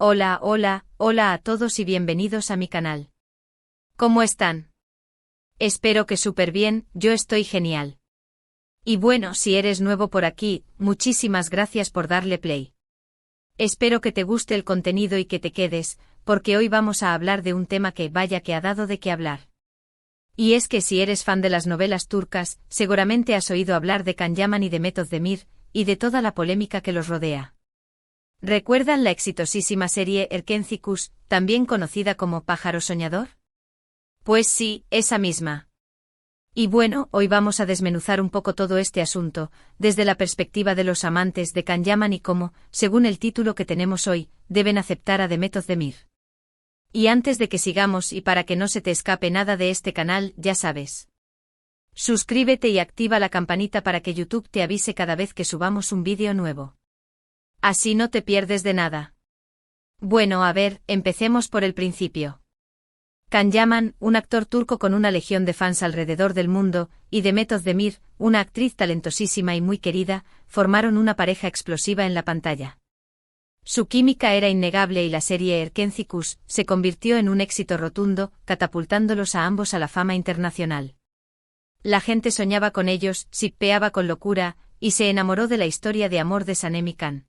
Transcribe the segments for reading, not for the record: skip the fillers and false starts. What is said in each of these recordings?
Hola a todos y bienvenidos a mi canal. ¿Cómo están? Espero que súper bien, yo estoy genial. Y bueno, si eres nuevo por aquí, muchísimas gracias por darle play. Espero que te guste el contenido y que te quedes, porque hoy vamos a hablar de un tema que vaya que ha dado de qué hablar. Y es que si eres fan de las novelas turcas, seguramente has oído hablar de Can Yaman y de Mehmet Özdemir, y de toda la polémica que los rodea. ¿Recuerdan la exitosísima serie Erkenci, también conocida como Pájaro Soñador? Pues sí, esa misma. Y bueno, hoy vamos a desmenuzar un poco todo este asunto, desde la perspectiva de los amantes de Can Yaman y cómo, según el título que tenemos hoy, deben aceptar a Mehmet Özdemir. Y antes de que sigamos y para que no se te escape nada de este canal, ya sabes. Suscríbete y activa la campanita para que YouTube te avise cada vez que subamos un vídeo nuevo. Así no te pierdes de nada. Bueno, a ver, empecemos por el principio. Can Yaman, un actor turco con una legión de fans alrededor del mundo, y Mehmet Özdemir, una actriz talentosísima y muy querida, formaron una pareja explosiva en la pantalla. Su química era innegable y la serie Erkenci se convirtió en un éxito rotundo, catapultándolos a ambos a la fama internacional. La gente soñaba con ellos, shippeaba con locura, y se enamoró de la historia de amor de Sanem y Can.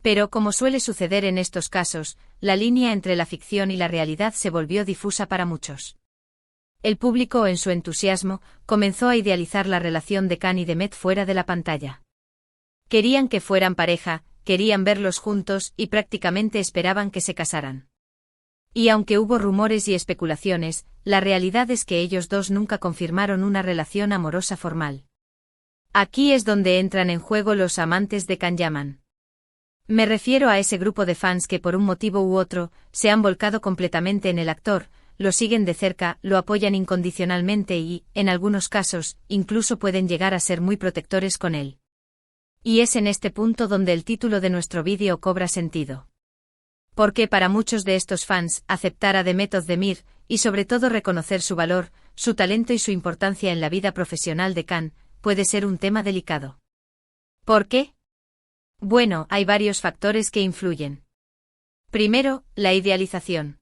Pero como suele suceder en estos casos, la línea entre la ficción y la realidad se volvió difusa para muchos. El público, en su entusiasmo, comenzó a idealizar la relación de Can y Mehmet fuera de la pantalla. Querían que fueran pareja, querían verlos juntos y prácticamente esperaban que se casaran. Y aunque hubo rumores y especulaciones, la realidad es que ellos dos nunca confirmaron una relación amorosa formal. Aquí es donde entran en juego los amantes de Can Yaman. Me refiero a ese grupo de fans que por un motivo u otro, se han volcado completamente en el actor, lo siguen de cerca, lo apoyan incondicionalmente y, en algunos casos, incluso pueden llegar a ser muy protectores con él. Y es en este punto donde el título de nuestro vídeo cobra sentido. Porque para muchos de estos fans, aceptar a Mehmet Özdemir, y sobre todo reconocer su valor, su talento y su importancia en la vida profesional de Can, puede ser un tema delicado. ¿Por qué? Bueno, hay varios factores que influyen. Primero, la idealización.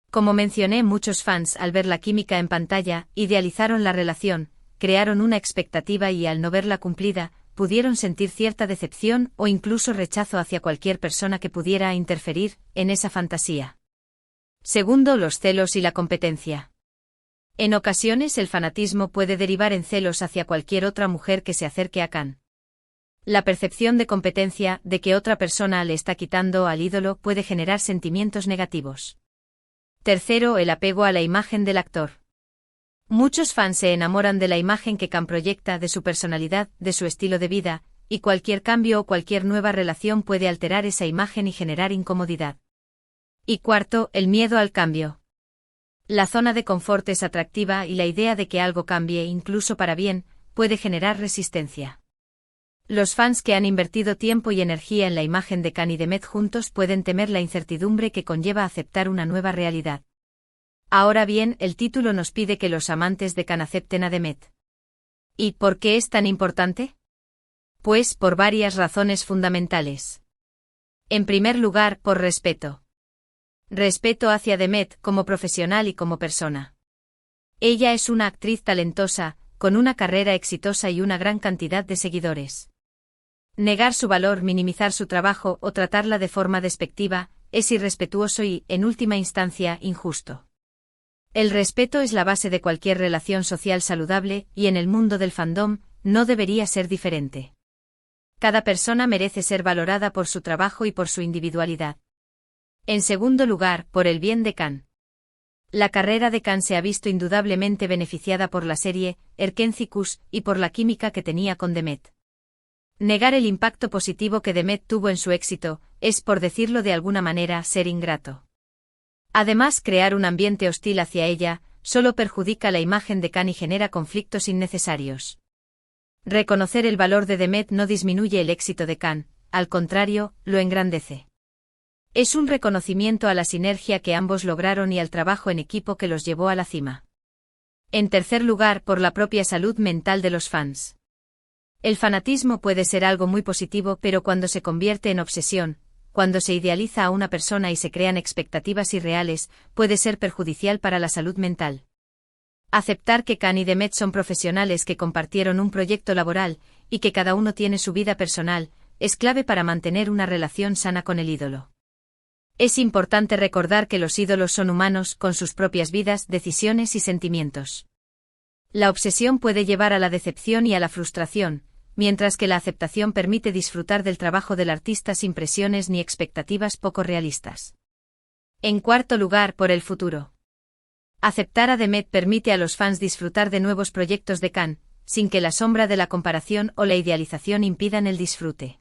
Como mencioné, muchos fans al ver la química en pantalla, idealizaron la relación, crearon una expectativa y al no verla cumplida, pudieron sentir cierta decepción o incluso rechazo hacia cualquier persona que pudiera interferir en esa fantasía. Segundo, los celos y la competencia. En ocasiones el fanatismo puede derivar en celos hacia cualquier otra mujer que se acerque a Can. La percepción de competencia, de que otra persona le está quitando al ídolo, puede generar sentimientos negativos. Tercero, el apego a la imagen del actor. Muchos fans se enamoran de la imagen que Can proyecta, de su personalidad, de su estilo de vida, y cualquier cambio o cualquier nueva relación puede alterar esa imagen y generar incomodidad. Y cuarto, el miedo al cambio. La zona de confort es atractiva y la idea de que algo cambie, incluso para bien, puede generar resistencia. Los fans que han invertido tiempo y energía en la imagen de Can y Mehmet juntos pueden temer la incertidumbre que conlleva aceptar una nueva realidad. Ahora bien, el título nos pide que los amantes de Can acepten a Mehmet. ¿Y por qué es tan importante? Pues por varias razones fundamentales. En primer lugar, por respeto. Respeto hacia Mehmet como profesional y como persona. Ella es una actriz talentosa, con una carrera exitosa y una gran cantidad de seguidores. Negar su valor, minimizar su trabajo o tratarla de forma despectiva, es irrespetuoso y, en última instancia, injusto. El respeto es la base de cualquier relación social saludable, y en el mundo del fandom, no debería ser diferente. Cada persona merece ser valorada por su trabajo y por su individualidad. En segundo lugar, por el bien de Can. La carrera de Can se ha visto indudablemente beneficiada por la serie Erkenci y por la química que tenía con Mehmet. Negar el impacto positivo que Mehmet tuvo en su éxito, es, por decirlo de alguna manera, ser ingrato. Además, crear un ambiente hostil hacia ella, solo perjudica la imagen de Can y genera conflictos innecesarios. Reconocer el valor de Mehmet no disminuye el éxito de Can, al contrario, lo engrandece. Es un reconocimiento a la sinergia que ambos lograron y al trabajo en equipo que los llevó a la cima. En tercer lugar, por la propia salud mental de los fans. El fanatismo puede ser algo muy positivo, pero cuando se convierte en obsesión, cuando se idealiza a una persona y se crean expectativas irreales, puede ser perjudicial para la salud mental. Aceptar que Khan y Demet son profesionales que compartieron un proyecto laboral, y que cada uno tiene su vida personal, es clave para mantener una relación sana con el ídolo. Es importante recordar que los ídolos son humanos, con sus propias vidas, decisiones y sentimientos. La obsesión puede llevar a la decepción y a la frustración, mientras que la aceptación permite disfrutar del trabajo del artista sin presiones ni expectativas poco realistas. En cuarto lugar, por el futuro. Aceptar a Demet permite a los fans disfrutar de nuevos proyectos de Khan, sin que la sombra de la comparación o la idealización impidan el disfrute.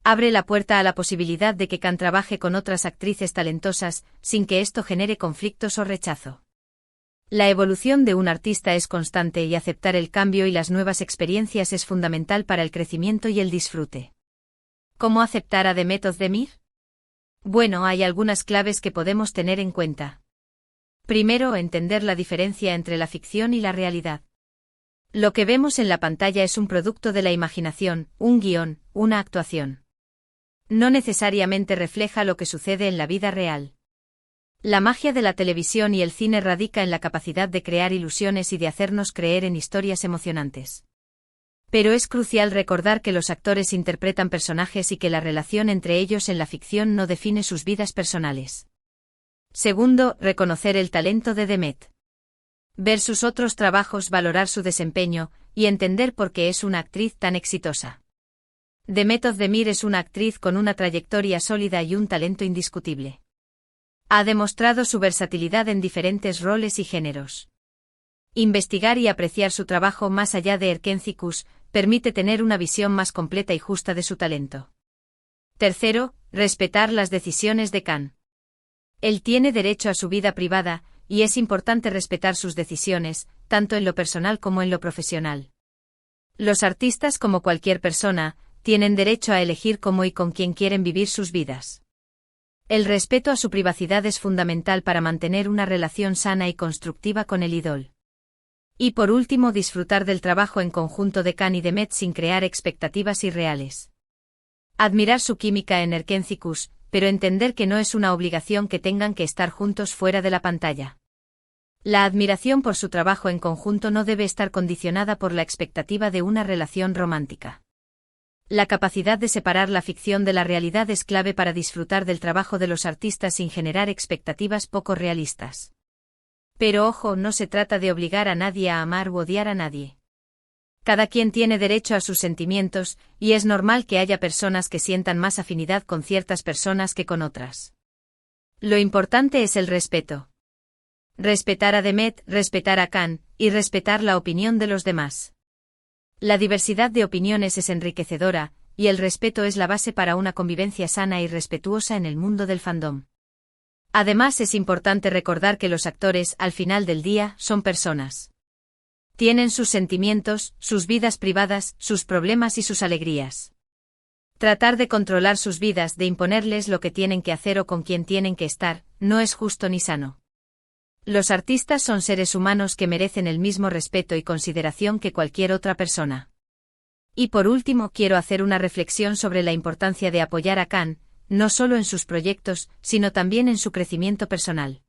Abre la puerta a la posibilidad de que Khan trabaje con otras actrices talentosas, sin que esto genere conflictos o rechazo. La evolución de un artista es constante y aceptar el cambio y las nuevas experiencias es fundamental para el crecimiento y el disfrute. ¿Cómo aceptar a Demet Özdemir? Bueno, hay algunas claves que podemos tener en cuenta. Primero, entender la diferencia entre la ficción y la realidad. Lo que vemos en la pantalla es un producto de la imaginación, un guión, una actuación. No necesariamente refleja lo que sucede en la vida real. La magia de la televisión y el cine radica en la capacidad de crear ilusiones y de hacernos creer en historias emocionantes. Pero es crucial recordar que los actores interpretan personajes y que la relación entre ellos en la ficción no define sus vidas personales. Segundo, reconocer el talento de Demet. Ver sus otros trabajos, valorar su desempeño, y entender por qué es una actriz tan exitosa. Demet Özdemir es una actriz con una trayectoria sólida y un talento indiscutible. Ha demostrado su versatilidad en diferentes roles y géneros. Investigar y apreciar su trabajo más allá de Erkenci Kuş permite tener una visión más completa y justa de su talento. Tercero, respetar las decisiones de Khan. Él tiene derecho a su vida privada, y es importante respetar sus decisiones, tanto en lo personal como en lo profesional. Los artistas, como cualquier persona, tienen derecho a elegir cómo y con quién quieren vivir sus vidas. El respeto a su privacidad es fundamental para mantener una relación sana y constructiva con el ídolo. Y por último, disfrutar del trabajo en conjunto de Khan y Demet sin crear expectativas irreales. Admirar su química en Erkenci Kuş, pero entender que no es una obligación que tengan que estar juntos fuera de la pantalla. La admiración por su trabajo en conjunto no debe estar condicionada por la expectativa de una relación romántica. La capacidad de separar la ficción de la realidad es clave para disfrutar del trabajo de los artistas sin generar expectativas poco realistas. Pero ojo, no se trata de obligar a nadie a amar u odiar a nadie. Cada quien tiene derecho a sus sentimientos, y es normal que haya personas que sientan más afinidad con ciertas personas que con otras. Lo importante es el respeto. Respetar a Demet, respetar a Khan, y respetar la opinión de los demás. La diversidad de opiniones es enriquecedora, y el respeto es la base para una convivencia sana y respetuosa en el mundo del fandom. Además, es importante recordar que los actores, al final del día, son personas. Tienen sus sentimientos, sus vidas privadas, sus problemas y sus alegrías. Tratar de controlar sus vidas, de imponerles lo que tienen que hacer o con quién tienen que estar, no es justo ni sano. Los artistas son seres humanos que merecen el mismo respeto y consideración que cualquier otra persona. Y por último, quiero hacer una reflexión sobre la importancia de apoyar a Khan, no solo en sus proyectos, sino también en su crecimiento personal.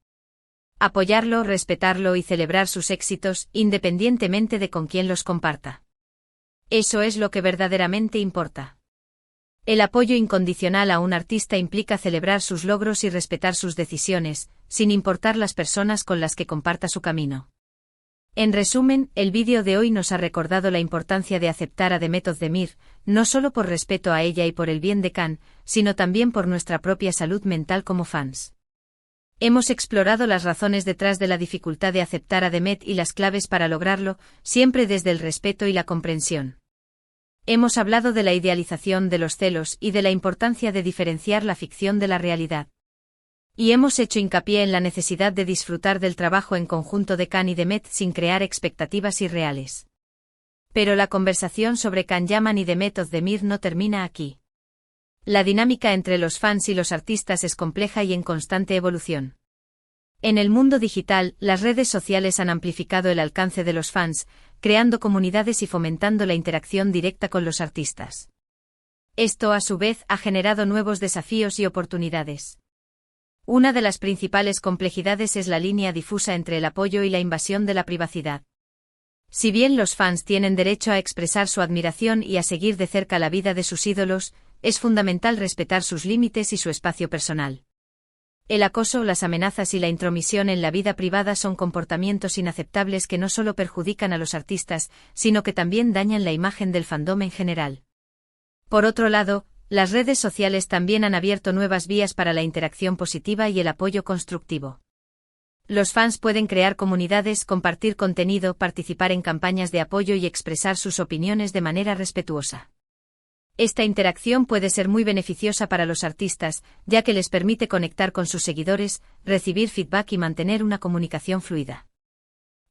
Apoyarlo, respetarlo y celebrar sus éxitos, independientemente de con quién los comparta. Eso es lo que verdaderamente importa. El apoyo incondicional a un artista implica celebrar sus logros y respetar sus decisiones, sin importar las personas con las que comparta su camino. En resumen, el vídeo de hoy nos ha recordado la importancia de aceptar a Demet Özdemir, no solo por respeto a ella y por el bien de Khan, sino también por nuestra propia salud mental como fans. Hemos explorado las razones detrás de la dificultad de aceptar a Demet y las claves para lograrlo, siempre desde el respeto y la comprensión. Hemos hablado de la idealización de los celos y de la importancia de diferenciar la ficción de la realidad. Y hemos hecho hincapié en la necesidad de disfrutar del trabajo en conjunto de Khan y Demet sin crear expectativas irreales. Pero la conversación sobre Can Yaman y Demet Özdemir no termina aquí. La dinámica entre los fans y los artistas es compleja y en constante evolución. En el mundo digital, las redes sociales han amplificado el alcance de los fans, creando comunidades y fomentando la interacción directa con los artistas. Esto a su vez ha generado nuevos desafíos y oportunidades. Una de las principales complejidades es la línea difusa entre el apoyo y la invasión de la privacidad. Si bien los fans tienen derecho a expresar su admiración y a seguir de cerca la vida de sus ídolos, es fundamental respetar sus límites y su espacio personal. El acoso, las amenazas y la intromisión en la vida privada son comportamientos inaceptables que no solo perjudican a los artistas, sino que también dañan la imagen del fandom en general. Por otro lado, las redes sociales también han abierto nuevas vías para la interacción positiva y el apoyo constructivo. Los fans pueden crear comunidades, compartir contenido, participar en campañas de apoyo y expresar sus opiniones de manera respetuosa. Esta interacción puede ser muy beneficiosa para los artistas, ya que les permite conectar con sus seguidores, recibir feedback y mantener una comunicación fluida.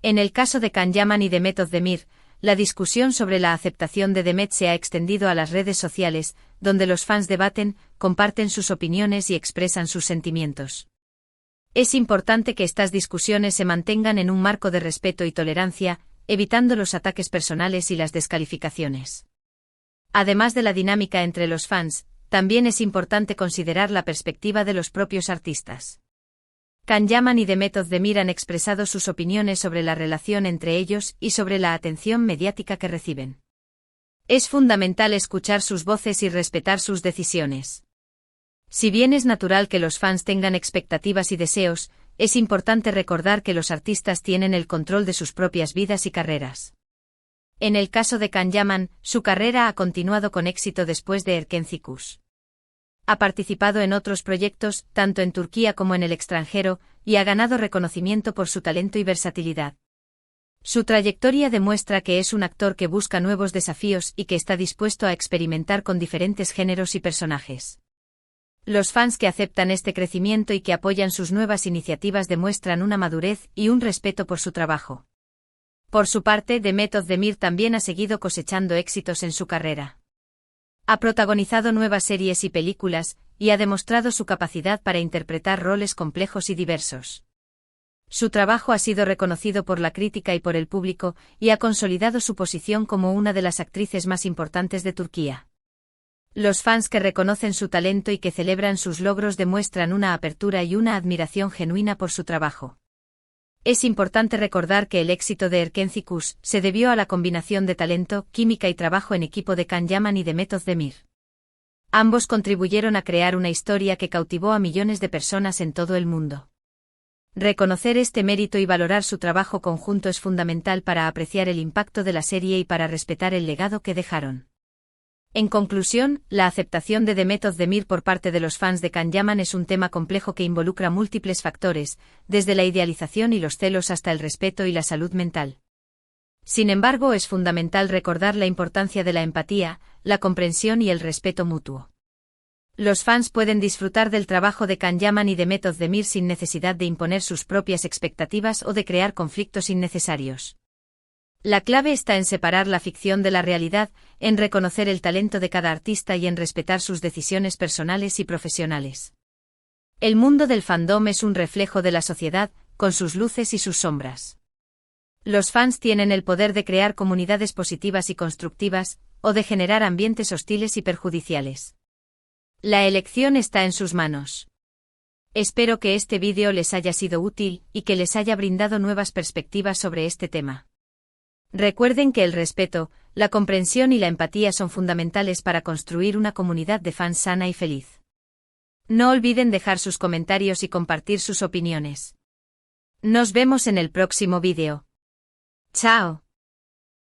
En el caso de Can Yaman y Demet Özdemir, la discusión sobre la aceptación de Demet se ha extendido a las redes sociales, donde los fans debaten, comparten sus opiniones y expresan sus sentimientos. Es importante que estas discusiones se mantengan en un marco de respeto y tolerancia, evitando los ataques personales y las descalificaciones. Además de la dinámica entre los fans, también es importante considerar la perspectiva de los propios artistas. Can Yaman y Demet Özdemir han expresado sus opiniones sobre la relación entre ellos y sobre la atención mediática que reciben. Es fundamental escuchar sus voces y respetar sus decisiones. Si bien es natural que los fans tengan expectativas y deseos, es importante recordar que los artistas tienen el control de sus propias vidas y carreras. En el caso de Can Yaman, su carrera ha continuado con éxito después de Erkenci. Ha participado en otros proyectos, tanto en Turquía como en el extranjero, y ha ganado reconocimiento por su talento y versatilidad. Su trayectoria demuestra que es un actor que busca nuevos desafíos y que está dispuesto a experimentar con diferentes géneros y personajes. Los fans que aceptan este crecimiento y que apoyan sus nuevas iniciativas demuestran una madurez y un respeto por su trabajo. Por su parte, Demet Özdemir también ha seguido cosechando éxitos en su carrera. Ha protagonizado nuevas series y películas, y ha demostrado su capacidad para interpretar roles complejos y diversos. Su trabajo ha sido reconocido por la crítica y por el público, y ha consolidado su posición como una de las actrices más importantes de Turquía. Los fans que reconocen su talento y que celebran sus logros demuestran una apertura y una admiración genuina por su trabajo. Es importante recordar que el éxito de Erkenci se debió a la combinación de talento, química y trabajo en equipo de Can Yaman y Demet Özdemir. Ambos contribuyeron a crear una historia que cautivó a millones de personas en todo el mundo. Reconocer este mérito y valorar su trabajo conjunto es fundamental para apreciar el impacto de la serie y para respetar el legado que dejaron. En conclusión, la aceptación de Demet Özdemir por parte de los fans de Can Yaman es un tema complejo que involucra múltiples factores, desde la idealización y los celos hasta el respeto y la salud mental. Sin embargo, es fundamental recordar la importancia de la empatía, la comprensión y el respeto mutuo. Los fans pueden disfrutar del trabajo de Can Yaman y Demet Özdemir sin necesidad de imponer sus propias expectativas o de crear conflictos innecesarios. La clave está en separar la ficción de la realidad, en reconocer el talento de cada artista y en respetar sus decisiones personales y profesionales. El mundo del fandom es un reflejo de la sociedad, con sus luces y sus sombras. Los fans tienen el poder de crear comunidades positivas y constructivas, o de generar ambientes hostiles y perjudiciales. La elección está en sus manos. Espero que este vídeo les haya sido útil y que les haya brindado nuevas perspectivas sobre este tema. Recuerden que el respeto, la comprensión y la empatía son fundamentales para construir una comunidad de fans sana y feliz. No olviden dejar sus comentarios y compartir sus opiniones. Nos vemos en el próximo vídeo. ¡Chao!